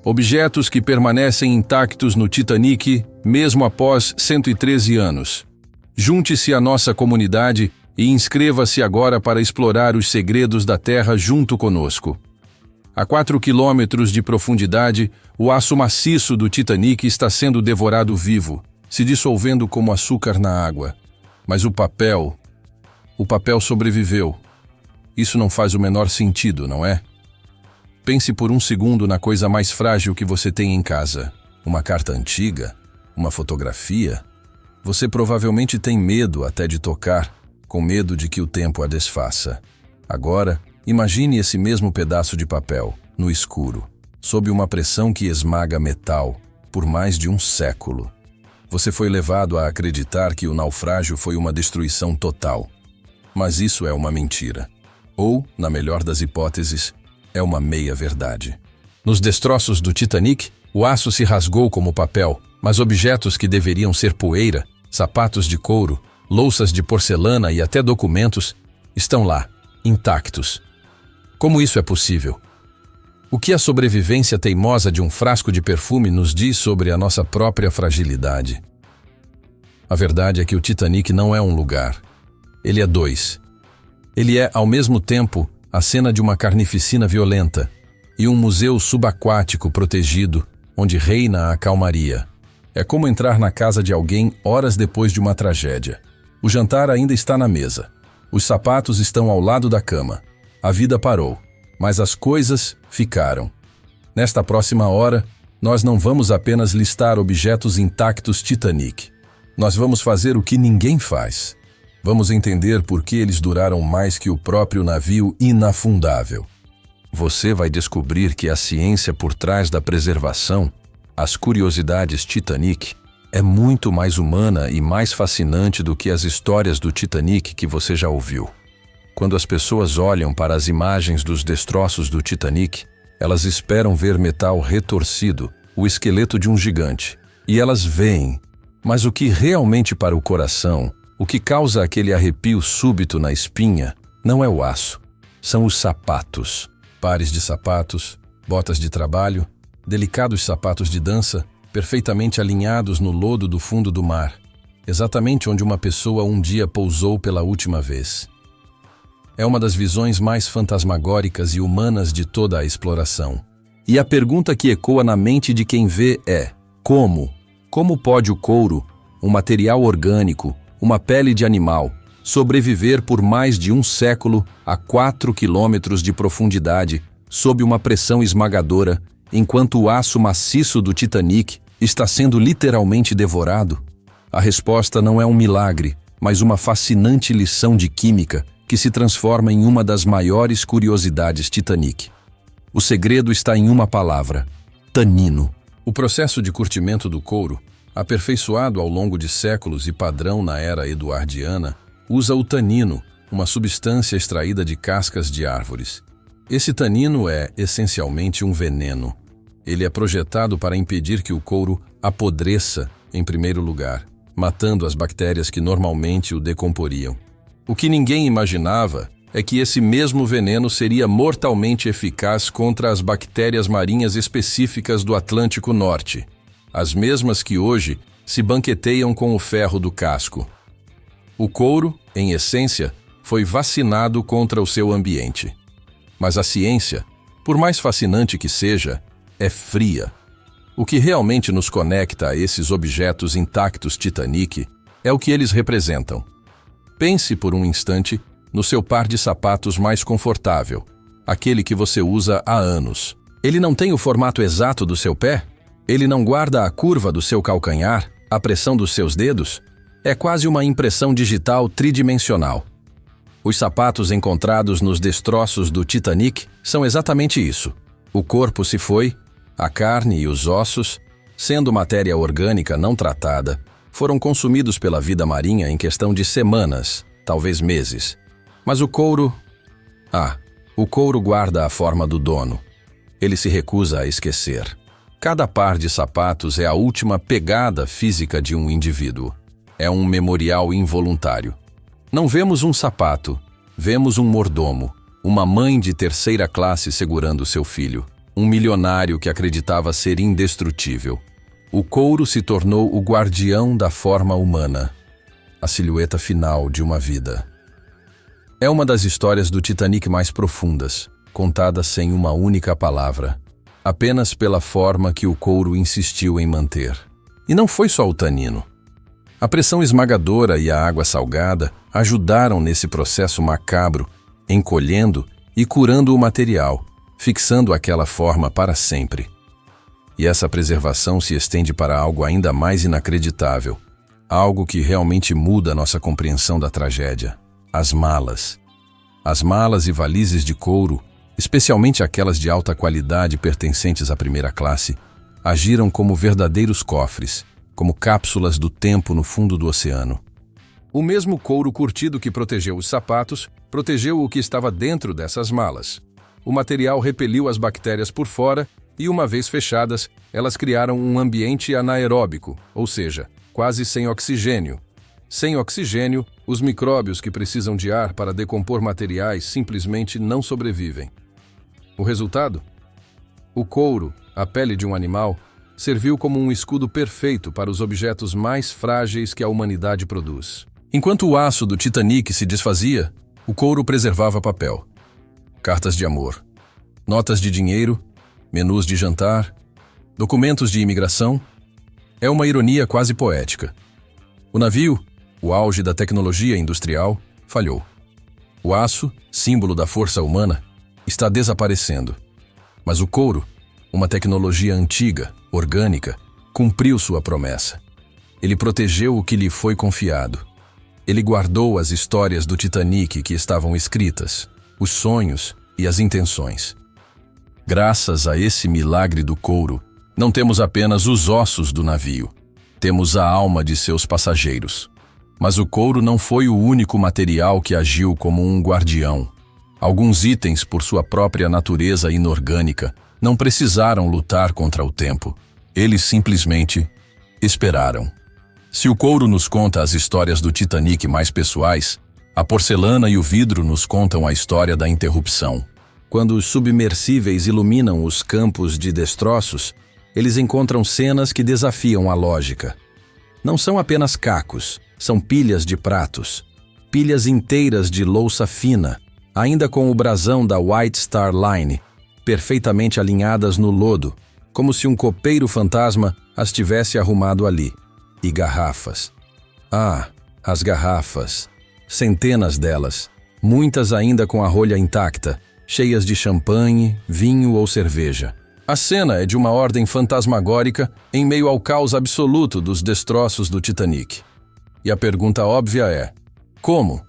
Objetos que permanecem intactos no Titanic, mesmo após 113 anos. Junte-se à nossa comunidade e inscreva-se agora para explorar os segredos da Terra junto conosco. A 4 quilômetros de profundidade, o aço maciço do Titanic está sendo devorado vivo, se dissolvendo como açúcar na água. Mas o papel sobreviveu. Isso não faz o menor sentido, não é? Pense por um segundo na coisa mais frágil que você tem em casa. Uma carta antiga? Uma fotografia? Você provavelmente tem medo até de tocar, com medo de que o tempo a desfaça. Agora, imagine esse mesmo pedaço de papel, no escuro, sob uma pressão que esmaga metal, por mais de um século. Você foi levado a acreditar que o naufrágio foi uma destruição total. Mas isso é uma mentira. Ou, na melhor das hipóteses, é uma meia-verdade. Nos destroços do Titanic, o aço se rasgou como papel, mas objetos que deveriam ser poeira, sapatos de couro, louças de porcelana e até documentos, estão lá, intactos. Como isso é possível? O que a sobrevivência teimosa de um frasco de perfume nos diz sobre a nossa própria fragilidade? A verdade é que o Titanic não é um lugar. Ele é dois. Ele é, ao mesmo tempo, a cena de uma carnificina violenta e um museu subaquático protegido, onde reina a calmaria. É como entrar na casa de alguém horas depois de uma tragédia. O jantar ainda está na mesa. Os sapatos estão ao lado da cama. A vida parou, mas as coisas ficaram. Nesta próxima hora, nós não vamos apenas listar objetos intactos Titanic. Nós vamos fazer o que ninguém faz. Vamos entender por que eles duraram mais que o próprio navio inafundável. Você vai descobrir que a ciência por trás da preservação, as curiosidades Titanic, é muito mais humana e mais fascinante do que as histórias do Titanic que você já ouviu. Quando as pessoas olham para as imagens dos destroços do Titanic, elas esperam ver metal retorcido, o esqueleto de um gigante. E elas veem, mas o que realmente para o coração, o que causa aquele arrepio súbito na espinha, não é o aço, são os sapatos. Pares de sapatos, botas de trabalho, delicados sapatos de dança, perfeitamente alinhados no lodo do fundo do mar, exatamente onde uma pessoa um dia pousou pela última vez. É uma das visões mais fantasmagóricas e humanas de toda a exploração. E a pergunta que ecoa na mente de quem vê é: como? Como pode o couro, um material orgânico, uma pele de animal, sobreviver por mais de um século a 4 quilômetros de profundidade, sob uma pressão esmagadora, enquanto o aço maciço do Titanic está sendo literalmente devorado? A resposta não é um milagre, mas uma fascinante lição de química que se transforma em uma das maiores curiosidades Titanic. O segredo está em uma palavra: tanino. O processo de curtimento do couro, aperfeiçoado ao longo de séculos e padrão na era eduardiana, usa o tanino, uma substância extraída de cascas de árvores. Esse tanino é, essencialmente, um veneno. Ele é projetado para impedir que o couro apodreça, em primeiro lugar, matando as bactérias que normalmente o decomporiam. O que ninguém imaginava é que esse mesmo veneno seria mortalmente eficaz contra as bactérias marinhas específicas do Atlântico Norte, as mesmas que hoje se banqueteiam com o ferro do casco. O couro, em essência, foi vacinado contra o seu ambiente. Mas a ciência, por mais fascinante que seja, é fria. O que realmente nos conecta a esses objetos intactos Titanic é o que eles representam. Pense por um instante no seu par de sapatos mais confortável, aquele que você usa há anos. Ele não tem o formato exato do seu pé? Ele não guarda a curva do seu calcanhar, a pressão dos seus dedos? É quase uma impressão digital tridimensional. Os sapatos encontrados nos destroços do Titanic são exatamente isso. O corpo se foi, a carne e os ossos, sendo matéria orgânica não tratada, foram consumidos pela vida marinha em questão de semanas, talvez meses. Mas o couro... o couro guarda a forma do dono. Ele se recusa a esquecer. Cada par de sapatos é a última pegada física de um indivíduo. É um memorial involuntário. Não vemos um sapato, vemos um mordomo, uma mãe de terceira classe segurando seu filho. um milionário que acreditava ser indestrutível. O couro se tornou o guardião da forma humana, a silhueta final de uma vida. É uma das histórias do Titanic mais profundas, contada sem uma única palavra, apenas pela forma que o couro insistiu em manter. E não foi só o tanino. A pressão esmagadora e a água salgada ajudaram nesse processo macabro, encolhendo e curando o material, fixando aquela forma para sempre. E essa preservação se estende para algo ainda mais inacreditável, algo que realmente muda nossa compreensão da tragédia: as malas. As malas e valizes de couro, especialmente aquelas de alta qualidade pertencentes à primeira classe, agiram como verdadeiros cofres, como cápsulas do tempo no fundo do oceano. O mesmo couro curtido que protegeu os sapatos, protegeu o que estava dentro dessas malas. O material repeliu as bactérias por fora e, uma vez fechadas, elas criaram um ambiente anaeróbico, ou seja, quase sem oxigênio. Sem oxigênio, os micróbios que precisam de ar para decompor materiais simplesmente não sobrevivem. O resultado? O couro, a pele de um animal, serviu como um escudo perfeito para os objetos mais frágeis que a humanidade produz. Enquanto o aço do Titanic se desfazia, o couro preservava papel. Cartas de amor, notas de dinheiro, menus de jantar, documentos de imigração. É uma ironia quase poética. O navio, o auge da tecnologia industrial, falhou. O aço, símbolo da força humana, está desaparecendo. Mas o couro, uma tecnologia antiga, orgânica, cumpriu sua promessa. Ele protegeu o que lhe foi confiado. Ele guardou as histórias do Titanic que estavam escritas, os sonhos e as intenções. Graças a esse milagre do couro, não temos apenas os ossos do navio, temos a alma de seus passageiros. Mas o couro não foi o único material que agiu como um guardião. Alguns itens, por sua própria natureza inorgânica, não precisaram lutar contra o tempo. Eles simplesmente esperaram. Se o couro nos conta as histórias do Titanic mais pessoais, a porcelana e o vidro nos contam a história da interrupção. Quando os submersíveis iluminam os campos de destroços, eles encontram cenas que desafiam a lógica. Não são apenas cacos, são pilhas de pratos, pilhas inteiras de louça fina, ainda com o brasão da White Star Line, perfeitamente alinhadas no lodo, como se um copeiro fantasma as tivesse arrumado ali. E garrafas. Ah, as garrafas. Centenas delas, muitas ainda com a rolha intacta, cheias de champanhe, vinho ou cerveja. A cena é de uma ordem fantasmagórica em meio ao caos absoluto dos destroços do Titanic. E a pergunta óbvia é: como?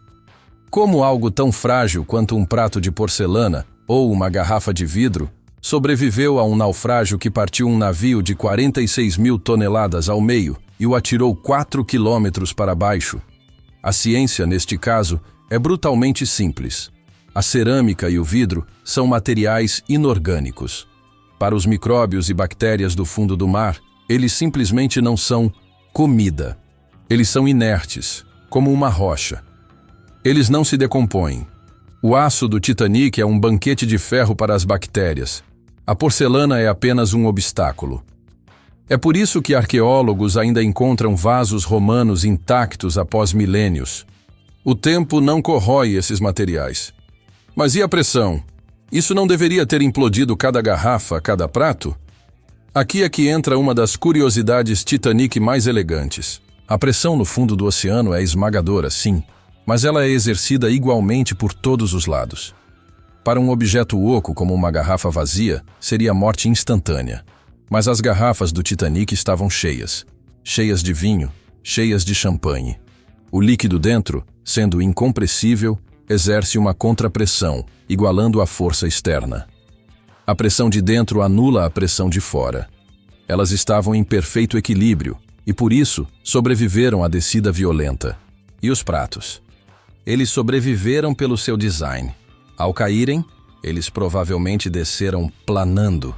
Como algo tão frágil quanto um prato de porcelana ou uma garrafa de vidro sobreviveu a um naufrágio que partiu um navio de 46 mil toneladas ao meio e o atirou 4 quilômetros para baixo? A ciência, neste caso, é brutalmente simples. A cerâmica e o vidro são materiais inorgânicos. Para os micróbios e bactérias do fundo do mar, eles simplesmente não são comida. Eles são inertes, como uma rocha. Eles não se decompõem. O aço do Titanic é um banquete de ferro para as bactérias. A porcelana é apenas um obstáculo. É por isso que arqueólogos ainda encontram vasos romanos intactos após milênios. O tempo não corrói esses materiais. Mas e a pressão? Isso não deveria ter implodido cada garrafa, cada prato? Aqui é que entra uma das curiosidades Titanic mais elegantes. A pressão no fundo do oceano é esmagadora, sim, mas ela é exercida igualmente por todos os lados. Para um objeto oco como uma garrafa vazia, seria morte instantânea. Mas as garrafas do Titanic estavam cheias. Cheias de vinho, cheias de champanhe. O líquido dentro, sendo incompressível, exerce uma contrapressão, igualando a força externa. A pressão de dentro anula a pressão de fora. Elas estavam em perfeito equilíbrio e, por isso, sobreviveram à descida violenta. E os pratos? Eles sobreviveram pelo seu design. Ao caírem, eles provavelmente desceram planando.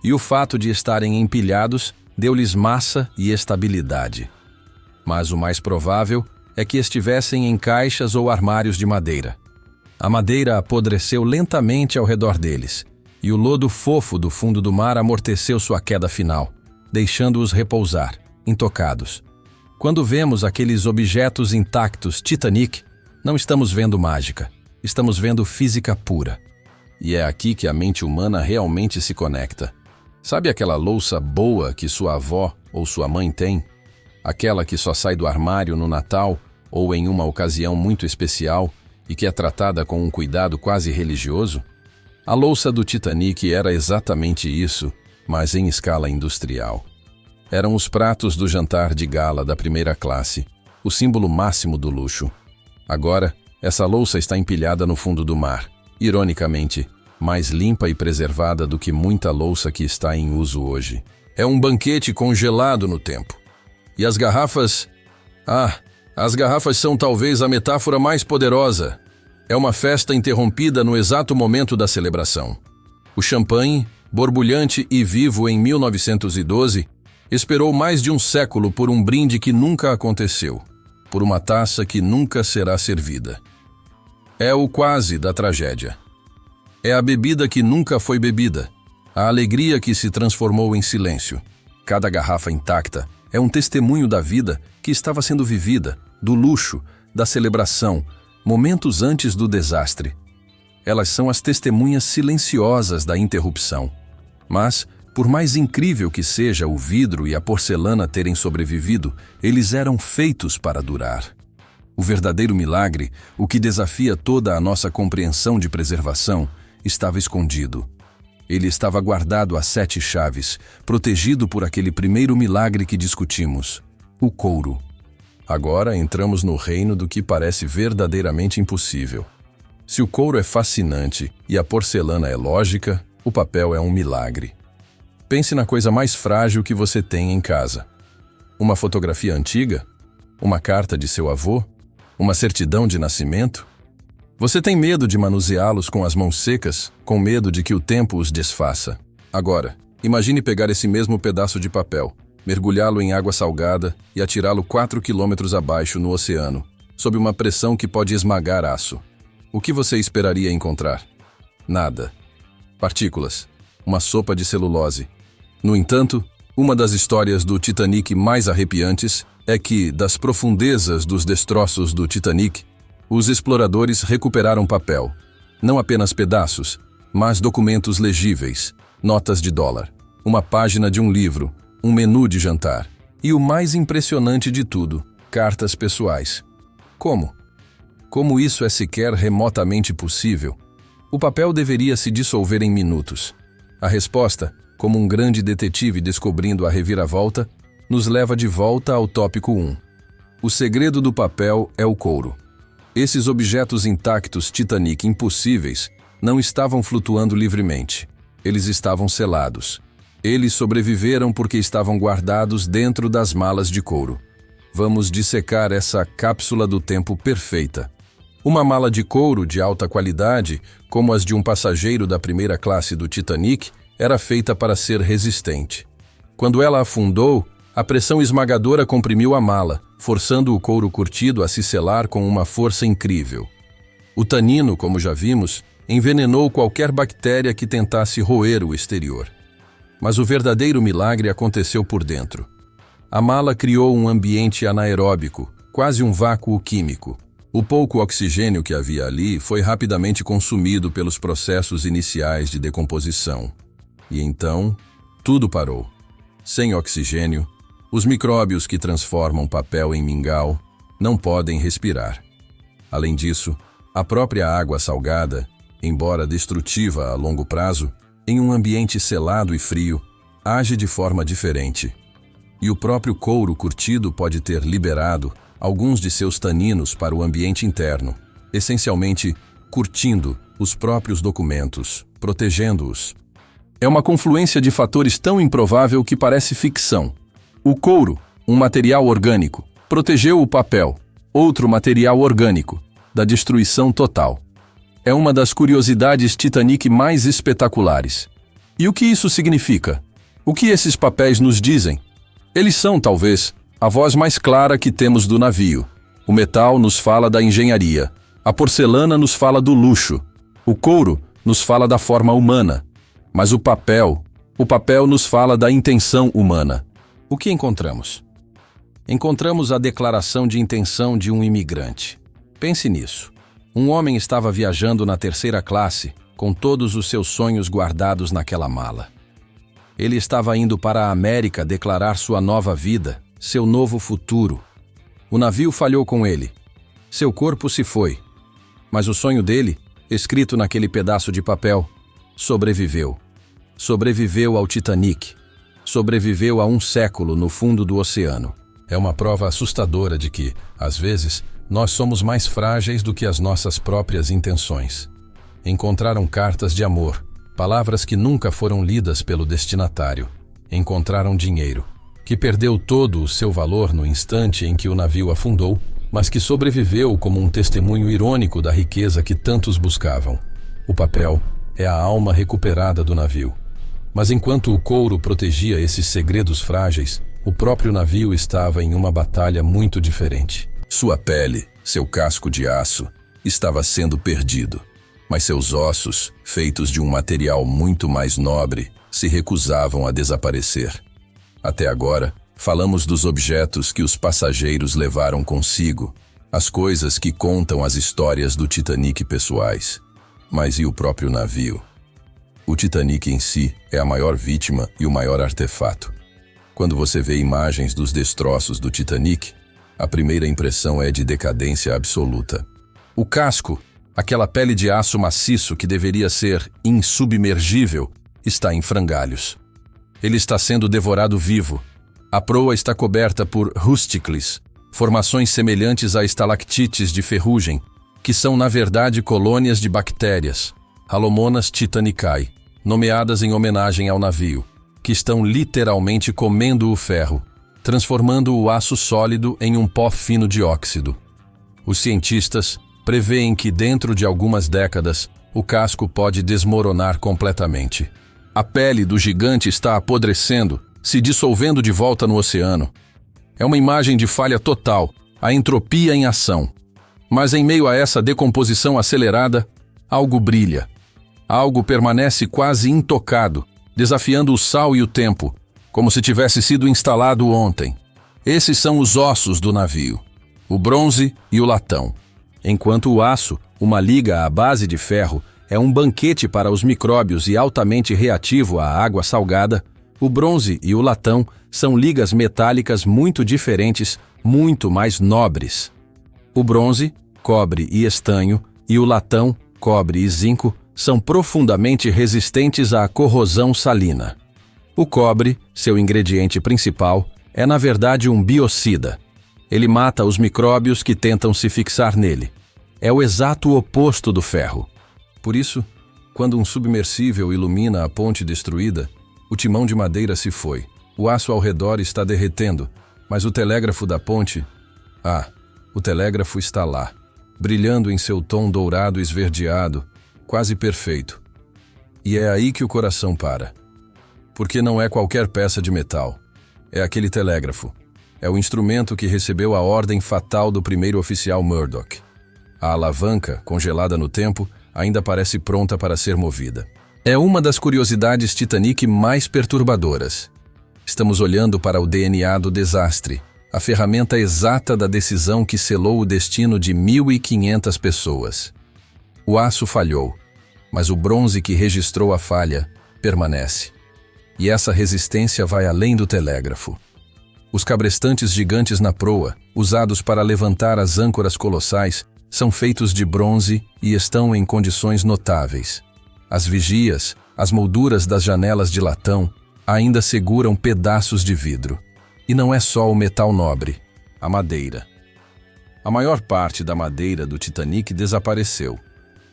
E o fato de estarem empilhados deu-lhes massa e estabilidade. Mas o mais provável é que estivessem em caixas ou armários de madeira. A madeira apodreceu lentamente ao redor deles, e o lodo fofo do fundo do mar amorteceu sua queda final, deixando-os repousar, intocados. Quando vemos aqueles objetos intactos Titanic, não estamos vendo mágica, estamos vendo física pura. E é aqui que a mente humana realmente se conecta. Sabe aquela louça boa que sua avó ou sua mãe tem? Aquela que só sai do armário no Natal ou em uma ocasião muito especial e que é tratada com um cuidado quase religioso? A louça do Titanic era exatamente isso, mas em escala industrial. Eram os pratos do jantar de gala da primeira classe, o símbolo máximo do luxo. Agora, essa louça está empilhada no fundo do mar, ironicamente, mais limpa e preservada do que muita louça que está em uso hoje. É um banquete congelado no tempo. E as garrafas? As garrafas são talvez a metáfora mais poderosa. É uma festa interrompida no exato momento da celebração. O champanhe, borbulhante e vivo em 1912, esperou mais de um século por um brinde que nunca aconteceu, por uma taça que nunca será servida. É o quase da tragédia. É a bebida que nunca foi bebida, a alegria que se transformou em silêncio. Cada garrafa intacta é um testemunho da vida que estava sendo vivida, do luxo, da celebração, momentos antes do desastre. Elas são as testemunhas silenciosas da interrupção. Mas, por mais incrível que seja o vidro e a porcelana terem sobrevivido, eles eram feitos para durar. O verdadeiro milagre, o que desafia toda a nossa compreensão de preservação, estava escondido. Ele estava guardado a 7 chaves, protegido por aquele primeiro milagre que discutimos, o couro. Agora entramos no reino do que parece verdadeiramente impossível. Se o couro é fascinante e a porcelana é lógica, o papel é um milagre. Pense na coisa mais frágil que você tem em casa. Uma fotografia antiga? Uma carta de seu avô? Uma certidão de nascimento? Você tem medo de manuseá-los com as mãos secas, com medo de que o tempo os desfaça. Agora, imagine pegar esse mesmo pedaço de papel, mergulhá-lo em água salgada e atirá-lo 4 quilômetros abaixo no oceano, sob uma pressão que pode esmagar aço. O que você esperaria encontrar? Nada. Partículas. Uma sopa de celulose. No entanto, uma das histórias do Titanic mais arrepiantes é que, das profundezas dos destroços do Titanic, os exploradores recuperaram papel. Não apenas pedaços, mas documentos legíveis, notas de dólar, uma página de um livro, um menu de jantar. E o mais impressionante de tudo, cartas pessoais. Como? Como isso é sequer remotamente possível? O papel deveria se dissolver em minutos. A resposta, como um grande detetive descobrindo a reviravolta, nos leva de volta ao tópico 1. O segredo do papel é o couro. Esses objetos intactos Titanic impossíveis não estavam flutuando livremente. Eles estavam selados. Eles sobreviveram porque estavam guardados dentro das malas de couro. Vamos dissecar essa cápsula do tempo perfeita. Uma mala de couro de alta qualidade, como as de um passageiro da primeira classe do Titanic, era feita para ser resistente. Quando ela afundou, a pressão esmagadora comprimiu a mala, forçando o couro curtido a se selar com uma força incrível. O tanino, como já vimos, envenenou qualquer bactéria que tentasse roer o exterior. Mas o verdadeiro milagre aconteceu por dentro. A mala criou um ambiente anaeróbico, quase um vácuo químico. O pouco oxigênio que havia ali foi rapidamente consumido pelos processos iniciais de decomposição. E então, tudo parou. Sem oxigênio, os micróbios que transformam papel em mingau não podem respirar. Além disso, a própria água salgada, embora destrutiva a longo prazo, em um ambiente selado e frio, age de forma diferente. E o próprio couro curtido pode ter liberado alguns de seus taninos para o ambiente interno, essencialmente curtindo os próprios documentos, protegendo-os. É uma confluência de fatores tão improvável que parece ficção. O couro, um material orgânico, protegeu o papel, outro material orgânico, da destruição total. É uma das curiosidades Titanic mais espetaculares. E o que isso significa? O que esses papéis nos dizem? Eles são, talvez, a voz mais clara que temos do navio. O metal nos fala da engenharia. A porcelana nos fala do luxo. O couro nos fala da forma humana. Mas o papel nos fala da intenção humana. O que encontramos? Encontramos a declaração de intenção de um imigrante. Pense nisso. Um homem estava viajando na terceira classe, com todos os seus sonhos guardados naquela mala. Ele estava indo para a América declarar sua nova vida, seu novo futuro. O navio falhou com ele. Seu corpo se foi. Mas o sonho dele, escrito naquele pedaço de papel, sobreviveu. Sobreviveu ao Titanic. Sobreviveu a um século no fundo do oceano. É uma prova assustadora de que, às vezes, nós somos mais frágeis do que as nossas próprias intenções. Encontraram cartas de amor, palavras que nunca foram lidas pelo destinatário. Encontraram dinheiro, que perdeu todo o seu valor no instante em que o navio afundou, mas que sobreviveu como um testemunho irônico da riqueza que tantos buscavam. O papel é a alma recuperada do navio. Mas enquanto o couro protegia esses segredos frágeis, o próprio navio estava em uma batalha muito diferente. Sua pele, seu casco de aço, estava sendo perdido, mas seus ossos, feitos de um material muito mais nobre, se recusavam a desaparecer. Até agora, falamos dos objetos que os passageiros levaram consigo, as coisas que contam as histórias do Titanic pessoais. Mas e o próprio navio? O Titanic em si é a maior vítima e o maior artefato. Quando você vê imagens dos destroços do Titanic, a primeira impressão é de decadência absoluta. O casco, aquela pele de aço maciço que deveria ser insubmergível, está em frangalhos. Ele está sendo devorado vivo. A proa está coberta por rústicles, formações semelhantes a estalactites de ferrugem, que são na verdade colônias de bactérias, Halomonas titanicae, nomeadas em homenagem ao navio, que estão literalmente comendo o ferro, transformando o aço sólido em um pó fino de óxido. Os cientistas preveem que dentro de algumas décadas o casco pode desmoronar completamente. A pele do gigante está apodrecendo, se dissolvendo de volta no oceano. É uma imagem de falha total, a entropia em ação. Mas em meio a essa decomposição acelerada, algo brilha. Algo permanece quase intocado, desafiando o sal e o tempo, como se tivesse sido instalado ontem. Esses são os ossos do navio, o bronze e o latão. Enquanto o aço, uma liga à base de ferro, é um banquete para os micróbios e altamente reativo à água salgada, o bronze e o latão são ligas metálicas muito diferentes, muito mais nobres. O bronze, cobre e estanho, e o latão, cobre e zinco, são profundamente resistentes à corrosão salina. O cobre, seu ingrediente principal, é na verdade um biocida. Ele mata os micróbios que tentam se fixar nele. É o exato oposto do ferro. Por isso, quando um submersível ilumina a ponte destruída, o timão de madeira se foi. O aço ao redor está derretendo, mas o telégrafo da ponte... o telégrafo está lá, brilhando em seu tom dourado esverdeado, quase perfeito. E é aí que o coração para. Porque não é qualquer peça de metal. É aquele telégrafo. É o instrumento que recebeu a ordem fatal do primeiro oficial Murdoch. A alavanca, congelada no tempo, ainda parece pronta para ser movida. É uma das curiosidades Titanic mais perturbadoras. Estamos olhando para o DNA do desastre, a ferramenta exata da decisão que selou o destino de 1.500 pessoas. O aço falhou, mas o bronze que registrou a falha permanece. E essa resistência vai além do telégrafo. Os cabrestantes gigantes na proa, usados para levantar as âncoras colossais, são feitos de bronze e estão em condições notáveis. As vigias, as molduras das janelas de latão, ainda seguram pedaços de vidro. E não é só o metal nobre, a madeira. A maior parte da madeira do Titanic desapareceu.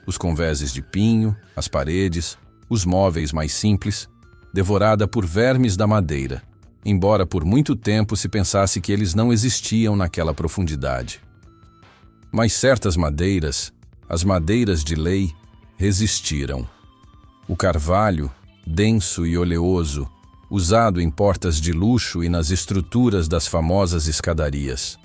Os convéses de pinho, as paredes, os móveis mais simples, devorada por vermes da madeira, embora por muito tempo se pensasse que eles não existiam naquela profundidade. Mas certas madeiras, as madeiras de lei, resistiram. O carvalho, denso e oleoso, usado em portas de luxo e nas estruturas das famosas escadarias.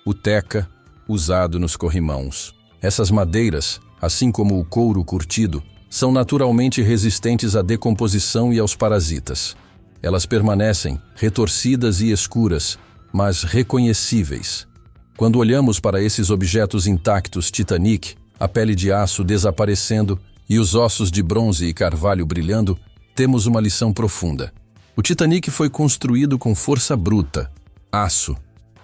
O teca, usado nos corrimãos. Essas madeiras, assim como o couro curtido, são naturalmente resistentes à decomposição e aos parasitas. Elas permanecem retorcidas e escuras, mas reconhecíveis. Quando olhamos para esses objetos intactos Titanic, a pele de aço desaparecendo e os ossos de bronze e carvalho brilhando, temos uma lição profunda. O Titanic foi construído com força bruta, aço,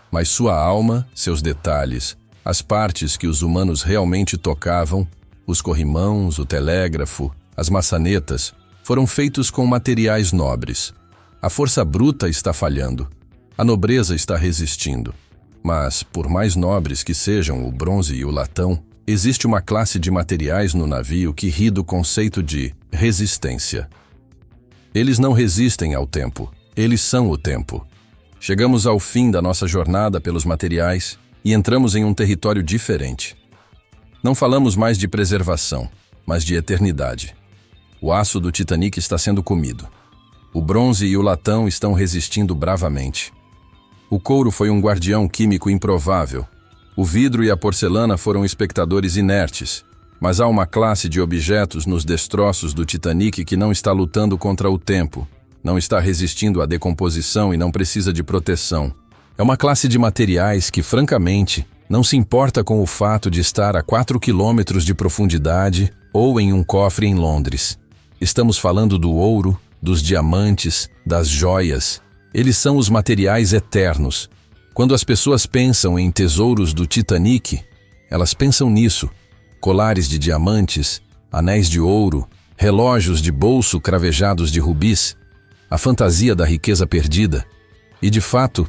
mas sua alma, seus detalhes, as partes que os humanos realmente tocavam, os corrimãos, o telégrafo, as maçanetas, foram feitos com materiais nobres. A força bruta está falhando. A nobreza está resistindo. Mas, por mais nobres que sejam o bronze e o latão, existe uma classe de materiais no navio que ri do conceito de resistência. Eles não resistem ao tempo, eles são o tempo. Chegamos ao fim da nossa jornada pelos materiais e entramos em um território diferente. Não falamos mais de preservação, mas de eternidade. O aço do Titanic está sendo comido. O bronze e o latão estão resistindo bravamente. O couro foi um guardião químico improvável. O vidro e a porcelana foram espectadores inertes, mas há uma classe de objetos nos destroços do Titanic que não está lutando contra o tempo, não está resistindo à decomposição e não precisa de proteção. É uma classe de materiais que, francamente, não se importa com o fato de estar a 4 quilômetros de profundidade ou em um cofre em Londres. Estamos falando do ouro, dos diamantes, das joias. Eles são os materiais eternos. Quando as pessoas pensam em tesouros do Titanic, elas pensam nisso. Colares de diamantes, anéis de ouro, relógios de bolso cravejados de rubis, a fantasia da riqueza perdida. E, de fato,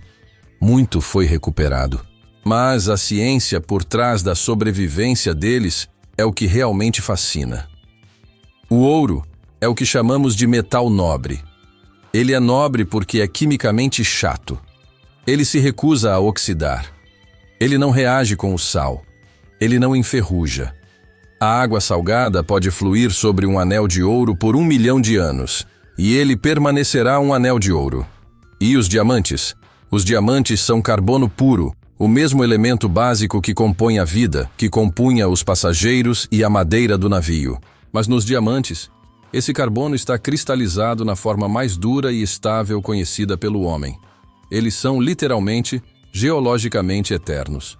muito foi recuperado. Mas a ciência por trás da sobrevivência deles é o que realmente fascina. O ouro é o que chamamos de metal nobre. Ele é nobre porque é quimicamente chato. Ele se recusa a oxidar. Ele não reage com o sal. Ele não enferruja. A água salgada pode fluir sobre um anel de ouro por 1 milhão de anos, e ele permanecerá um anel de ouro. E os diamantes? Os diamantes são carbono puro, o mesmo elemento básico que compõe a vida, que compunha os passageiros e a madeira do navio. Mas nos diamantes, esse carbono está cristalizado na forma mais dura e estável conhecida pelo homem. Eles são, literalmente, geologicamente eternos.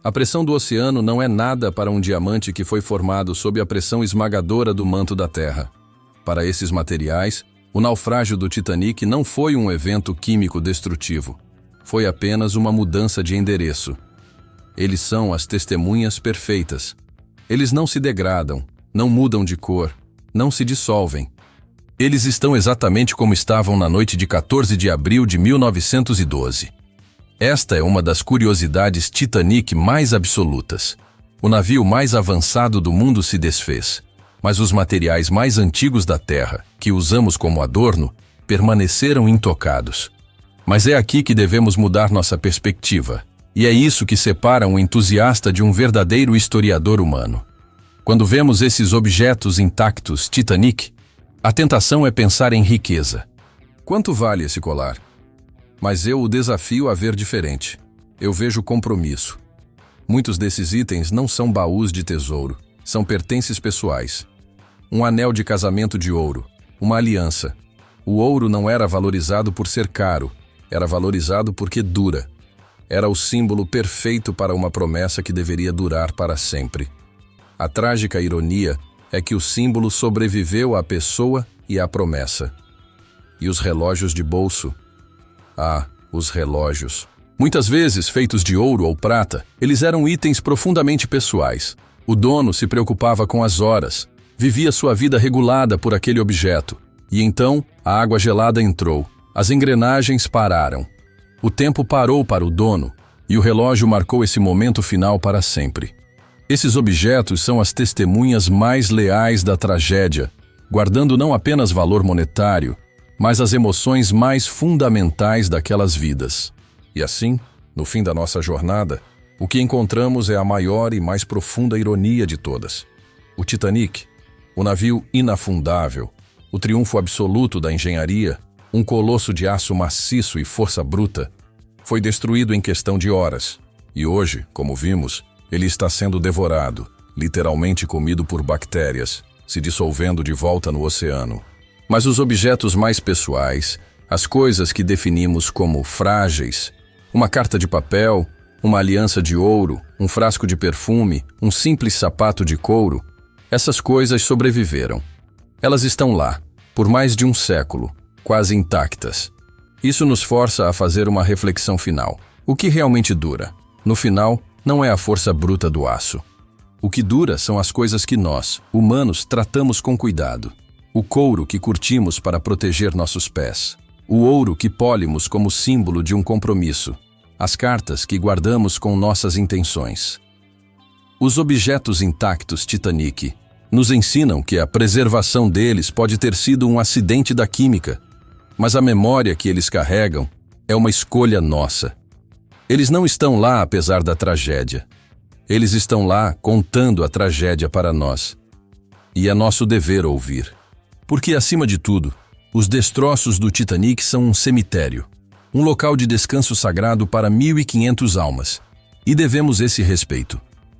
A pressão do oceano não é nada para um diamante que foi formado sob a pressão esmagadora do manto da Terra. Para esses materiais, o naufrágio do Titanic não foi um evento químico destrutivo. Foi apenas uma mudança de endereço. Eles são as testemunhas perfeitas. Eles não se degradam, não mudam de cor, não se dissolvem. Eles estão exatamente como estavam na noite de 14 de abril de 1912. Esta é uma das curiosidades Titanic mais absolutas. O navio mais avançado do mundo se desfez, mas os materiais mais antigos da Terra, que usamos como adorno, permaneceram intocados. Mas é aqui que devemos mudar nossa perspectiva, e é isso que separa um entusiasta de um verdadeiro historiador humano. Quando vemos esses objetos intactos Titanic, a tentação é pensar em riqueza. Quanto vale esse colar? Mas eu o desafio a ver diferente. Eu vejo compromisso. Muitos desses itens não são baús de tesouro, são pertences pessoais. Um anel de casamento de ouro, uma aliança. O ouro não era valorizado por ser caro, era valorizado porque dura. Era o símbolo perfeito para uma promessa que deveria durar para sempre. A trágica ironia é que o símbolo sobreviveu à pessoa e à promessa. E os relógios de bolso? Ah, os relógios. Muitas vezes, feitos de ouro ou prata, eles eram itens profundamente pessoais. O dono se preocupava com as horas, vivia sua vida regulada por aquele objeto. E então, a água gelada entrou, as engrenagens pararam. O tempo parou para o dono, e o relógio marcou esse momento final para sempre. Esses objetos são as testemunhas mais leais da tragédia, guardando não apenas valor monetário, mas as emoções mais fundamentais daquelas vidas. E assim, no fim da nossa jornada, o que encontramos é a maior e mais profunda ironia de todas. O Titanic, o navio inafundável, o triunfo absoluto da engenharia, um colosso de aço maciço e força bruta, foi destruído em questão de horas. E hoje, como vimos, ele está sendo devorado, literalmente comido por bactérias, se dissolvendo de volta no oceano. Mas os objetos mais pessoais, as coisas que definimos como frágeis, uma carta de papel, uma aliança de ouro, um frasco de perfume, um simples sapato de couro, essas coisas sobreviveram. Elas estão lá, por mais de um século, quase intactas. Isso nos força a fazer uma reflexão final. O que realmente dura? No final, não é a força bruta do aço. O que dura são as coisas que nós, humanos, tratamos com cuidado. O couro que curtimos para proteger nossos pés. O ouro que polimos como símbolo de um compromisso. As cartas que guardamos com nossas intenções. Os objetos intactos Titanic nos ensinam que a preservação deles pode ter sido um acidente da química, mas a memória que eles carregam é uma escolha nossa. Eles não estão lá apesar da tragédia. Eles estão lá contando a tragédia para nós. E é nosso dever ouvir. Porque, acima de tudo, os destroços do Titanic são um cemitério, um local de descanso sagrado para 1.500 almas. E devemos esse respeito.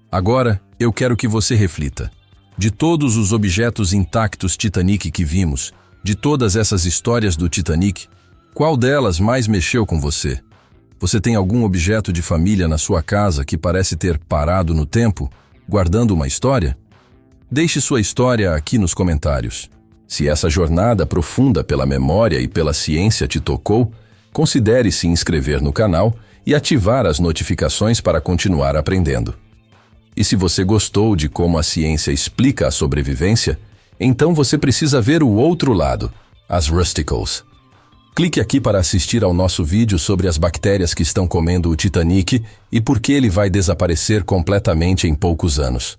Agora, eu quero que você reflita. De todos os objetos intactos Titanic que vimos, de todas essas histórias do Titanic, qual delas mais mexeu com você? Você tem algum objeto de família na sua casa que parece ter parado no tempo, guardando uma história? Deixe sua história aqui nos comentários. Se essa jornada profunda pela memória e pela ciência te tocou, considere se inscrever no canal e ativar as notificações para continuar aprendendo. E se você gostou de como a ciência explica a sobrevivência, então você precisa ver o outro lado, as Rusticles. Clique aqui para assistir ao nosso vídeo sobre as bactérias que estão comendo o Titanic e por que ele vai desaparecer completamente em poucos anos.